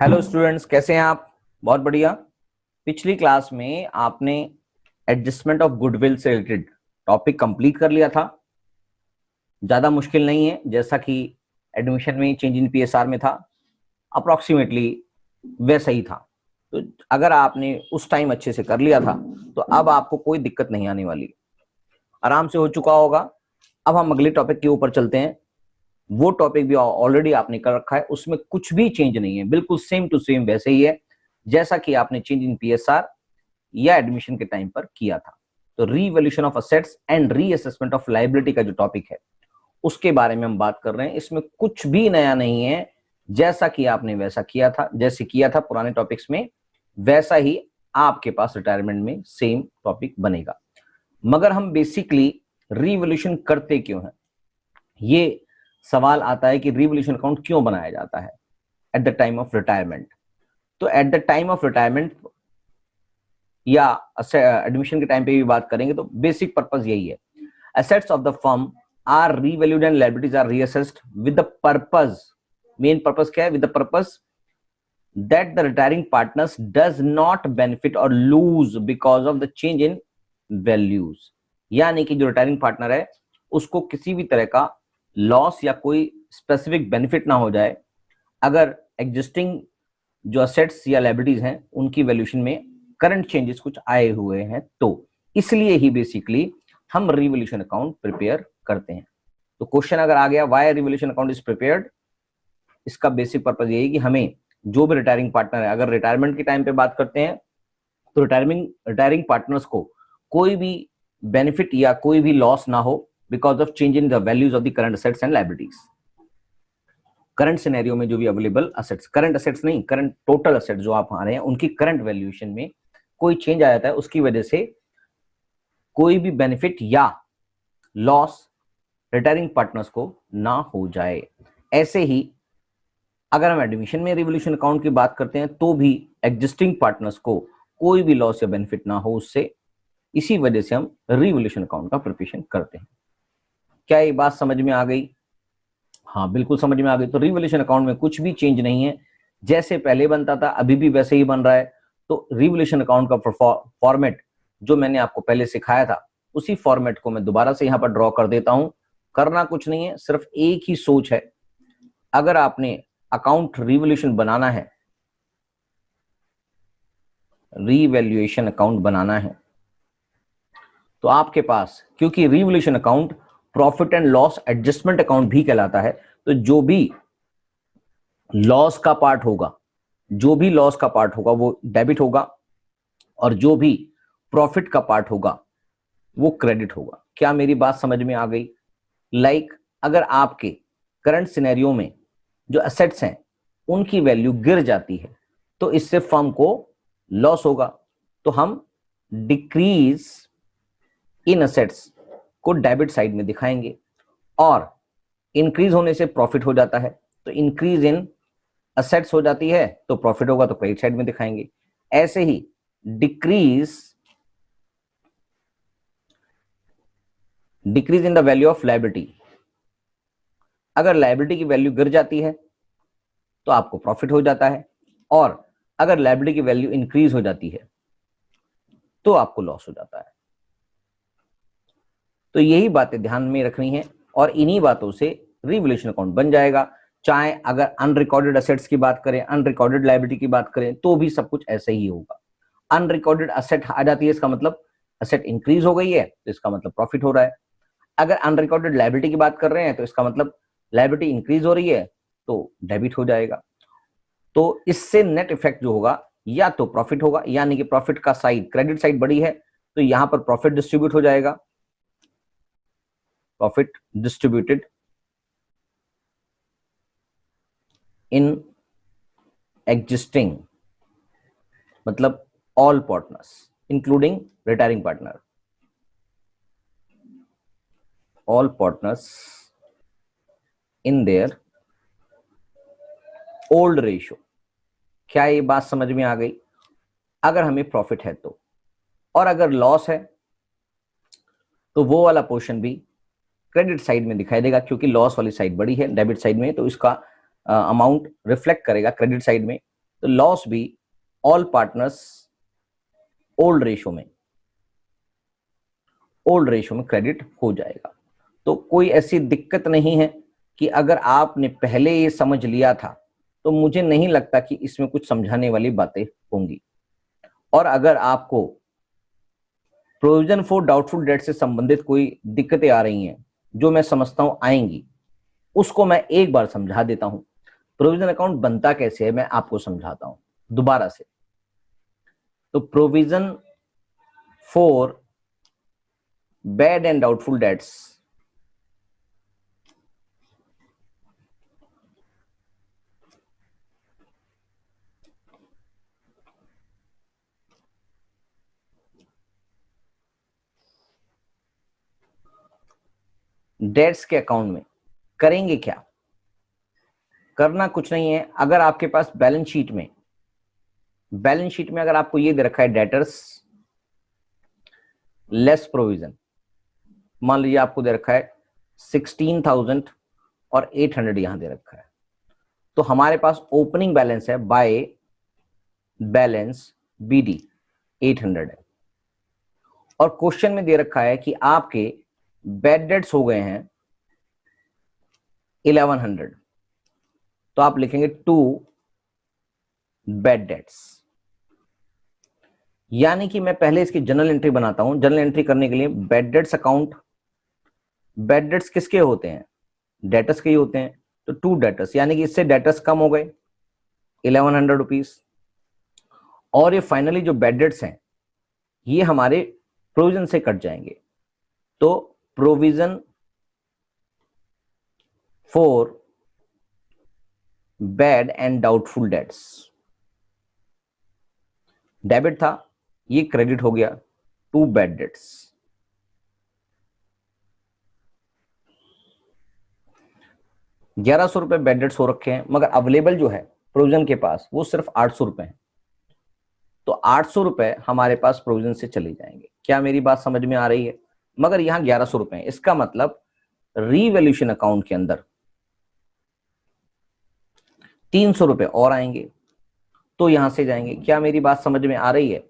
Hello students, कैसे हैं आप? बहुत बढ़िया। पिछली क्लास में आपने एडजस्टमेंट ऑफ गुडविल से रिलेटेड टॉपिक कंप्लीट कर लिया था। ज़्यादा मुश्किल नहीं है, जैसा कि एडमिशन में चेंज इन पीएसआर में था, अप्रॉक्सीमेटली वैसा ही था। तो अगर आपने उस टाइम अच्छे से कर लिया था तो अब आपको कोई दिक्कत नहीं आने वाली, आराम से हो चुका होगा। अब हम अगले टॉपिक के ऊपर चलते हैं। वो टॉपिक भी ऑलरेडी आपने कर रखा है, उसमें कुछ भी चेंज नहीं है, बिल्कुल सेम टू सेम वैसे ही है जैसा कि आपने चेंज इन पीएसआर या एडमिशन के टाइम पर किया था। तो revaluation of assets and reassessment of liability का जो टॉपिक है उसके बारे में हम बात कर रहे हैं। इसमें कुछ भी नया नहीं है, जैसा कि आपने वैसा किया था, जैसे किया था पुराने टॉपिक्स में, वैसा ही आपके पास रिटायरमेंट में सेम टॉपिक बनेगा। मगर हम बेसिकली रीवैल्यूएशन करते क्यों हैं, ये सवाल आता है कि रीवैल्यूएशन अकाउंट क्यों बनाया जाता है at the time of retirement. तो at the time of retirement या एडमिशन के टाइम पे भी बात करेंगे तो बेसिक पर्पस यही है। Assets of the firm are revalued and liabilities are reassessed with the purpose, main purpose क्या है, with the purpose that the retiring partners does not benefit or lose because of the change in values. यानी कि जो retiring partner है उसको किसी भी तरह का लॉस या कोई स्पेसिफिक बेनिफिट ना हो जाए अगर एग्जिस्टिंग जो असेट्स या लायबिलिटीज हैं उनकी वैल्यूएशन में करंट चेंजेस कुछ आए हुए हैं। तो इसलिए ही बेसिकली हम रिवैल्यूएशन अकाउंट प्रिपेयर करते हैं। तो क्वेश्चन अगर आ गया why revaluation account is prepared, इसका बेसिक पर्पस यही कि हमें जो भी रिटायरिंग पार्टनर है, अगर रिटायरमेंट के टाइम पे बात करते हैं तो रिटायरिंग पार्टनर्स को कोई भी बेनिफिट या कोई भी लॉस ना हो because of change in the values of the current assets and liabilities. Current scenario में जो भी अवेलेबल असेट्स, करंट असेट्स नहीं, करंट टोटल असेट्स जो आप आ रहे हैं उनकी करंट वैल्यूएशन में कोई चेंज आ जाता है, उसकी वजह से कोई भी बेनिफिट या लॉस रिटायरिंग पार्टनर्स को ना हो जाए। ऐसे ही अगर हम एडमिशन में रिवैल्यूएशन अकाउंट की बात करते हैं तो भी एग्जिस्टिंग पार्टनर्स को कोई भी लॉस या बेनिफिट ना हो उससे, इसी वजह से हम रिवैल्यूएशन अकाउंट का प्रिपरेशन करते हैं। क्या ये बात समझ में आ गई? हाँ, बिल्कुल समझ में आ गई। तो रिवैल्यूएशन अकाउंट में कुछ भी चेंज नहीं है, जैसे पहले बनता था अभी भी वैसे ही बन रहा है। तो रिवैल्यूएशन अकाउंट का फॉर्मेट जो मैंने आपको पहले सिखाया था उसी फॉर्मेट को मैं दोबारा से यहां पर ड्रॉ कर देता हूं। करना कुछ नहीं है, सिर्फ एक ही सोच है। अगर आपने अकाउंट रिवैल्यूएशन बनाना है, रिवैल्यूएशन अकाउंट बनाना है, तो आपके पास, क्योंकि revaluation account profit and loss adjustment account भी कहलाता है, तो जो भी लॉस का पार्ट होगा, जो भी लॉस का पार्ट होगा वो डेबिट होगा और जो भी प्रॉफिट का पार्ट होगा वो क्रेडिट होगा। क्या मेरी बात समझ में आ गई? लाइक अगर आपके करंट सिनेरियो में जो एसेट्स हैं उनकी वैल्यू गिर जाती है तो इससे फर्म को लॉस होगा, तो हम डिक्रीज इन एसेट्स को डेबिट साइड में दिखाएंगे और इंक्रीज होने से प्रॉफिट हो जाता है, तो इंक्रीज इन असेट्स हो जाती है तो प्रॉफिट होगा, तो क्रेडिट साइड में दिखाएंगे। ऐसे ही decrease in the value of liability, अगर लायबिलिटी की वैल्यू गिर जाती है तो आपको प्रॉफिट हो जाता है, और अगर लायबिलिटी की वैल्यू इंक्रीज हो जाती है तो आपको लॉस हो जाता है। तो यही बातें ध्यान में रखनी है और इन्हीं बातों से रिवैल्यूएशन अकाउंट बन जाएगा। चाहे अगर अनरिकॉर्डेड असेट्स की बात करें, अनरिकॉर्डेड लायबिलिटी की बात करें, तो भी सब कुछ ऐसे ही होगा। अनरिकॉर्डेड असेट आ जाती है, इसका मतलब असेट इंक्रीज हो गई है तो इसका मतलब प्रॉफिट हो रहा है। अगर अनरिकॉर्डेड लायबिलिटी की बात कर रहे हैं तो इसका मतलब लायबिलिटी इंक्रीज हो रही है तो डेबिट हो जाएगा। तो इससे नेट इफेक्ट जो होगा या तो प्रॉफिट होगा, यानी कि प्रॉफिट का साइड, क्रेडिट साइड बड़ी है तो यहां पर प्रॉफिट डिस्ट्रीब्यूट हो जाएगा, प्रॉफिट डिस्ट्रीब्यूटेड इन एग्जिस्टिंग, मतलब all partners including retiring partner, all partners in their old ratio. क्या ये बात समझ में आ गई? अगर हमें प्रॉफिट है तो, और अगर लॉस है तो वो वाला पोर्शन भी क्रेडिट साइड में दिखाई देगा, क्योंकि लॉस वाली साइड बड़ी है डेबिट साइड में, तो इसका अमाउंट रिफ्लेक्ट करेगा क्रेडिट साइड में। तो लॉस भी ऑल पार्टनर्स ओल्ड रेशो में क्रेडिट हो जाएगा। तो कोई ऐसी दिक्कत नहीं है कि अगर आपने पहले ये समझ लिया था तो मुझे नहीं लगता कि इसमें कुछ समझाने वाली बातें होंगी। और अगर आपको प्रोविजन फॉर डाउटफुल डेट से संबंधित कोई दिक्कतें आ रही हैं, जो मैं समझता हूं आएंगी, उसको मैं एक बार समझा देता हूं। प्रोविजन अकाउंट बनता कैसे है मैं आपको समझाता हूं दोबारा से। तो provision for bad and doubtful debts debts के अकाउंट में करेंगे क्या? करना कुछ नहीं है। अगर आपके पास बैलेंस शीट में अगर आपको ये दे रखा है डेटर्स लेस प्रोविजन, मान लीजिए आपको दे रखा है 16,000 और 800 यहां दे रखा है, तो हमारे पास ओपनिंग बैलेंस है बाय बैलेंस बीडी 800 है, और क्वेश्चन में दे रखा है कि आपके बैड डेट्स हो गए हैं 1100, तो आप लिखेंगे 2 बैड डेट्स। यानी कि मैं पहले इसकी जनरल एंट्री बनाता हूं। जनरल एंट्री करने के लिए bad debts account, bad debts किसके होते हैं? डेटर्स के ही होते हैं, तो 2 डेटर्स, यानी कि इससे डेटर्स कम हो गए 1100 रुपीज। और ये फाइनली जो बैड डेट्स हैं ये हमारे प्रोविजन से कट जाएंगे, तो provision for bad and doubtful dates debit था, ये क्रेडिट हो गया 2 बैड डेट्स। ₹1100 बैड डेट्स हो रखे हैं, मगर अवेलेबल जो है प्रोविजन के पास वो सिर्फ ₹800 है, तो ₹800 हमारे पास प्रोविजन से चले जाएंगे। क्या मेरी बात समझ में आ रही है? मगर यहां ₹1100 है, इसका मतलब रीवैल्यूएशन अकाउंट के अंदर ₹300 और आएंगे, तो यहां से जाएंगे। क्या मेरी बात समझ में आ रही है?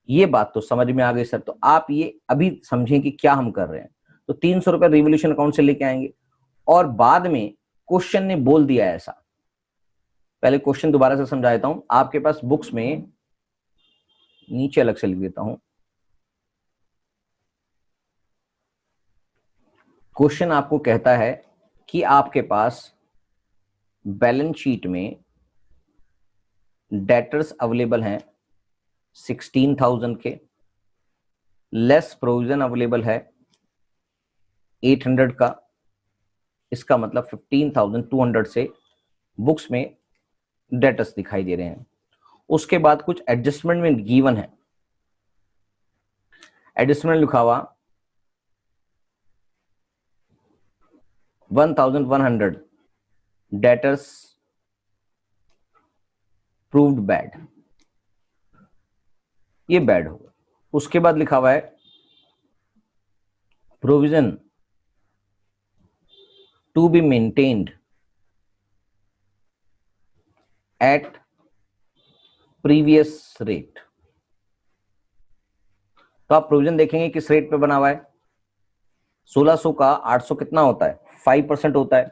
ये बात तो समझ में आ गई सर। तो आप ये अभी समझें कि क्या हम कर रहे हैं। तो ₹300 रिवोल्यूशन अकाउंट से लेके आएंगे, और बाद में क्वेश्चन ने बोल दिया ऐसा। पहले क्वेश्चन दोबारा से समझा देता हूं। आपके पास बुक्स में नीचे अलग से लिख देता हूं। क्वेश्चन आपको कहता है कि आपके पास बैलेंस शीट में डेटर्स अवेलेबल हैं 16,000 के, लेस प्रोविजन अवेलेबल है 800 का, इसका मतलब 15,200 से बुक्स में डेटर्स दिखाई दे रहे हैं। उसके बाद कुछ एडजस्टमेंट में गिवन है, एडजस्टमेंट लिखा हुआ 1,100 डेटर्स प्रूव्ड बैड, ये बैड होगा। उसके बाद लिखा हुआ है provision to be maintained at previous rate. तो आप प्रोविजन देखेंगे किस रेट पे बना हुआ है। 1600 का 800 कितना होता है? 5% होता है।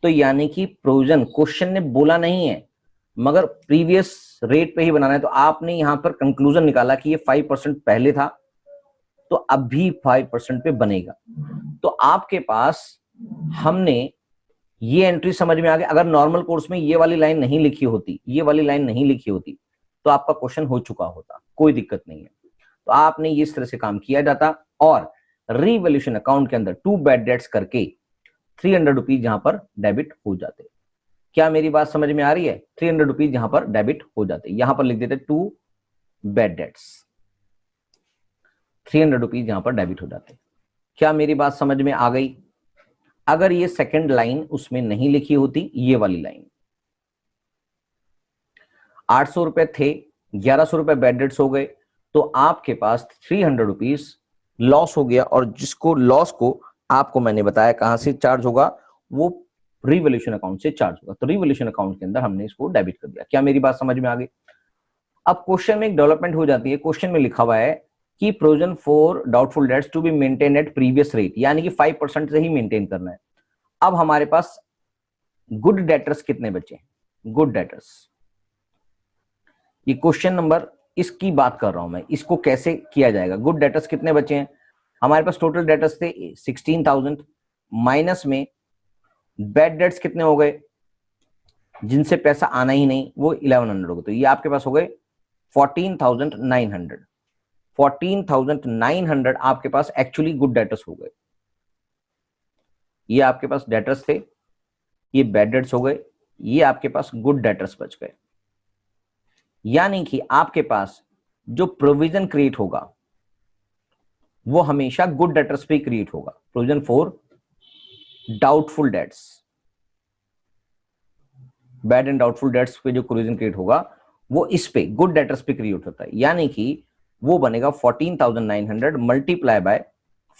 तो यानी कि प्रोविजन क्वेश्चन ने बोला नहीं है, मगर प्रीवियस रेट पे ही बनाना है। तो आपने यहां पर कंक्लूजन निकाला कि ये 5% पहले था, तो अब भी 5% पे बनेगा। तो आपके पास हमने ये एंट्री समझ में आ गया। अगर नॉर्मल कोर्स में ये वाली लाइन नहीं लिखी होती, ये वाली लाइन नहीं लिखी होती, तो आपका क्वेश्चन हो चुका होता, कोई दिक्कत नहीं है। तो आपने इस तरह से काम किया जाता, और रीवैल्यूएशन अकाउंट के अंदर 2 बैड डेट्स करके 300 रुपीज यहां पर डेबिट हो जाते। क्या मेरी बात समझ में आ रही है? 300 रुपीज यहां पर डेबिट हो जाते। यहां पर लिख देते 2 बैड डेट्स, 300 रुपीज यहां पर डेबिट हो जाते। क्या मेरी बात समझ में आ गई? अगर ये सेकंड लाइन उसमें नहीं लिखी होती, ये वाली लाइन, 800 रुपए थे, 1100 रुपए बैड डेट्स हो गए, तो आपके पास 300 रुपीज लॉस हो गया। और जिसको लॉस को आपको मैंने बताया कहां से चार्ज होगा, वो रिवोल्यूशन अकाउंट से चार्ज होगा। तो रिवोल्यूशन अकाउंट के अंदर हमने इसको डेबिट कर दिया। क्या मेरी बात समझ में आ गई? अब क्वेश्चन में एक डेवलपमेंट हो जाती है। क्वेश्चन में लिखा हुआ है कि provision for doubtful debts to be maintain at previous rate, यानी कि 5% से ही मेंटेन करना है। अब हमारे पास गुड डेटर्स कितने बचे? गुड डेटर्स, ये क्वेश्चन नंबर इसकी बात कर रहा हूं मैं, इसको कैसे किया जाएगा। गुड डेटर्स कितने बचे हैं हमारे पास? टोटल डेटर्स थे 16,000, माइनस में बैड डेट्स कितने हो गए, जिनसे पैसा आना ही नहीं, वो 1100 हो गए। तो ये आपके पास हो गए 14,900। 14,900 आपके पास एक्चुअली गुड डेटर्स हो गए। ये आपके पास डेटर्स थे, ये बैड डेट्स हो गए, ये आपके पास गुड डेटर्स बच गए। यानी कि आपके पास जो प्रोविजन क्रिएट होगा वो हमेशा गुड डेटर्स पे क्रिएट होगा। Provision for doubtful dates, bad and doubtful dates पे जो प्रोविजन क्रिएट होगा वो इस पे गुड डेटर्स पे क्रिएट होता है। यानी कि वो बनेगा 14,900 मल्टीप्लाई बाय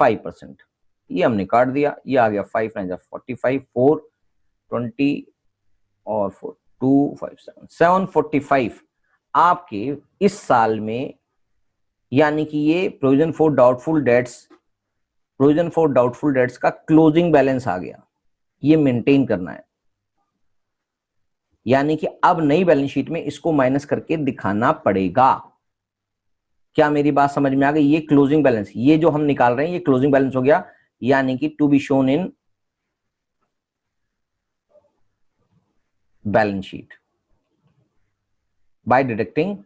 5%। ये हमने काट दिया, ये आ गया 5 9 45, 4 20 और 4 2 5 7 745 आपके इस साल में। यानी कि ये provision for doubtful dates, provision for doubtful dates का क्लोजिंग बैलेंस आ गया, ये मेंटेन करना है। यानी कि अब नई बैलेंस शीट में इसको माइनस करके दिखाना पड़ेगा। क्या मेरी बात समझ में आ गई? ये क्लोजिंग बैलेंस, ये जो हम निकाल रहे हैं ये क्लोजिंग बैलेंस हो गया। यानी कि to be shown in balance sheet by deducting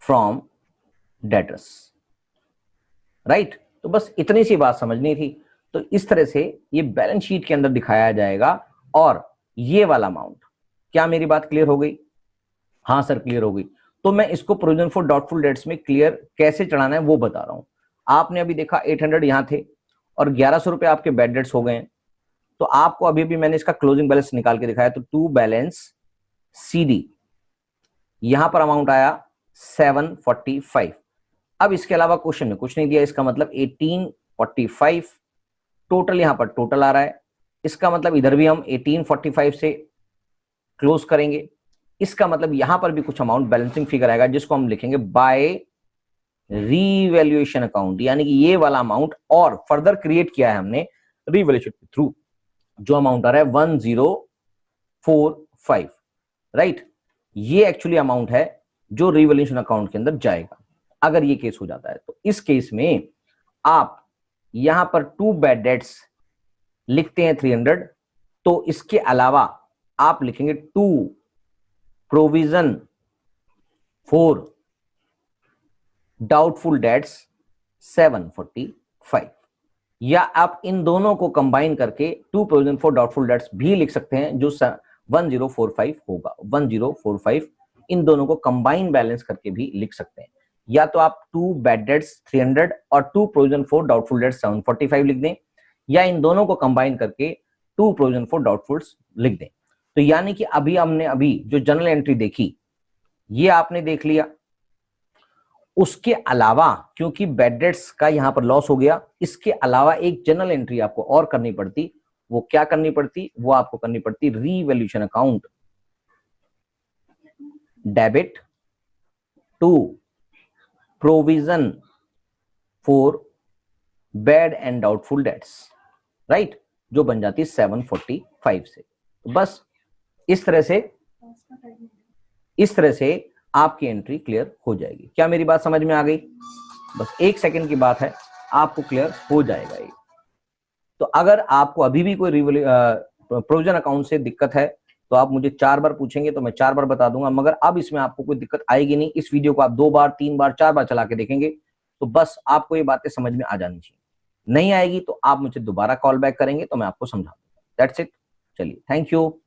from debtors, right. तो बस इतनी सी बात समझनी थी। तो इस तरह से ये बैलेंस शीट के अंदर दिखाया जाएगा। और ये वाला अमाउंट, क्या मेरी बात क्लियर हो गई? हाँ सर क्लियर हो गई। तो मैं इसको प्रोविजन फॉर डाउटफुल डेट्स में क्लियर कैसे चढ़ाना है वो बता रहा हूं। आपने अभी देखा 800 यहां थे और 1100 रुपए आपके बैड डेट्स हो गए। तो आपको अभी भी मैंने इसका क्लोजिंग बैलेंस निकाल के दिखाया। तो टू बैलेंस CD, यहां पर अमाउंट आया 745। अब इसके अलावा क्वेश्चन में कुछ नहीं दिया, इसका मतलब 1845 टोटल, यहां पर टोटल आ रहा है। इसका मतलब इधर भी हम 1845 से क्लोज करेंगे। इसका मतलब यहां पर भी कुछ अमाउंट बैलेंसिंग फिगर आएगा जिसको हम लिखेंगे बाय रीवैल्यूएशन अकाउंट। यानी कि ये वाला अमाउंट और फर्दर क्रिएट किया है हमने रीवैल्यूएशन के थ्रू। जो अमाउंट आ रहा है 1045, राइट। ये एक्चुअली अमाउंट है जो रीवैल्यूएशन अकाउंट के अंदर जाएगा अगर ये केस हो जाता है। तो इस केस में आप यहां पर टू बैड डेट्स लिखते हैं 300, तो इसके अलावा आप लिखेंगे to provision for doubtful debts 745। या आप इन दोनों को कंबाइन करके to provision for doubtful debts भी लिख सकते हैं जो 1045 होगा। 1045 इन दोनों को कंबाइन बैलेंस करके भी लिख सकते हैं। या तो आप टू बैड डेट्स 300 और to provision for doubtful debts 745 लिख दें, या इन दोनों को कंबाइन करके टू प्रोविजन फॉर डाउटफुल्स लिख दें। तो यानी कि अभी हमने जो जनरल एंट्री देखी ये आपने देख लिया। उसके अलावा क्योंकि बैड डेट्स का यहां पर लॉस हो गया, इसके अलावा एक जनरल एंट्री आपको और करनी पड़ती। वो क्या करनी पड़ती? वो आपको करनी पड़ती revaluation account debit to provision for bad and doubtful debts, right, जो बन जाती है 745 से। तो बस इस तरह से आपकी एंट्री क्लियर हो जाएगी। क्या मेरी बात समझ में आ गई? बस 1 सेकंड की बात है, आपको क्लियर हो जाएगा ये। तो अगर आपको अभी भी कोई प्रोविजन अकाउंट से दिक्कत है तो आप मुझे 4 बार पूछेंगे तो मैं 4 बार बता दूंगा। मगर अब इसमें आपको कोई दिक्कत आएगी नहीं। इस वीडियो को आप 2 बार 3 बार 4 बार चला के देखेंगे तो बस आपको ये बातें समझ में आ जानी चाहिए। नहीं आएगी तो आप मुझे दोबारा कॉल बैक करेंगे तो मैं आपको समझा दूंगा। That's it. चलिए, थैंक यू।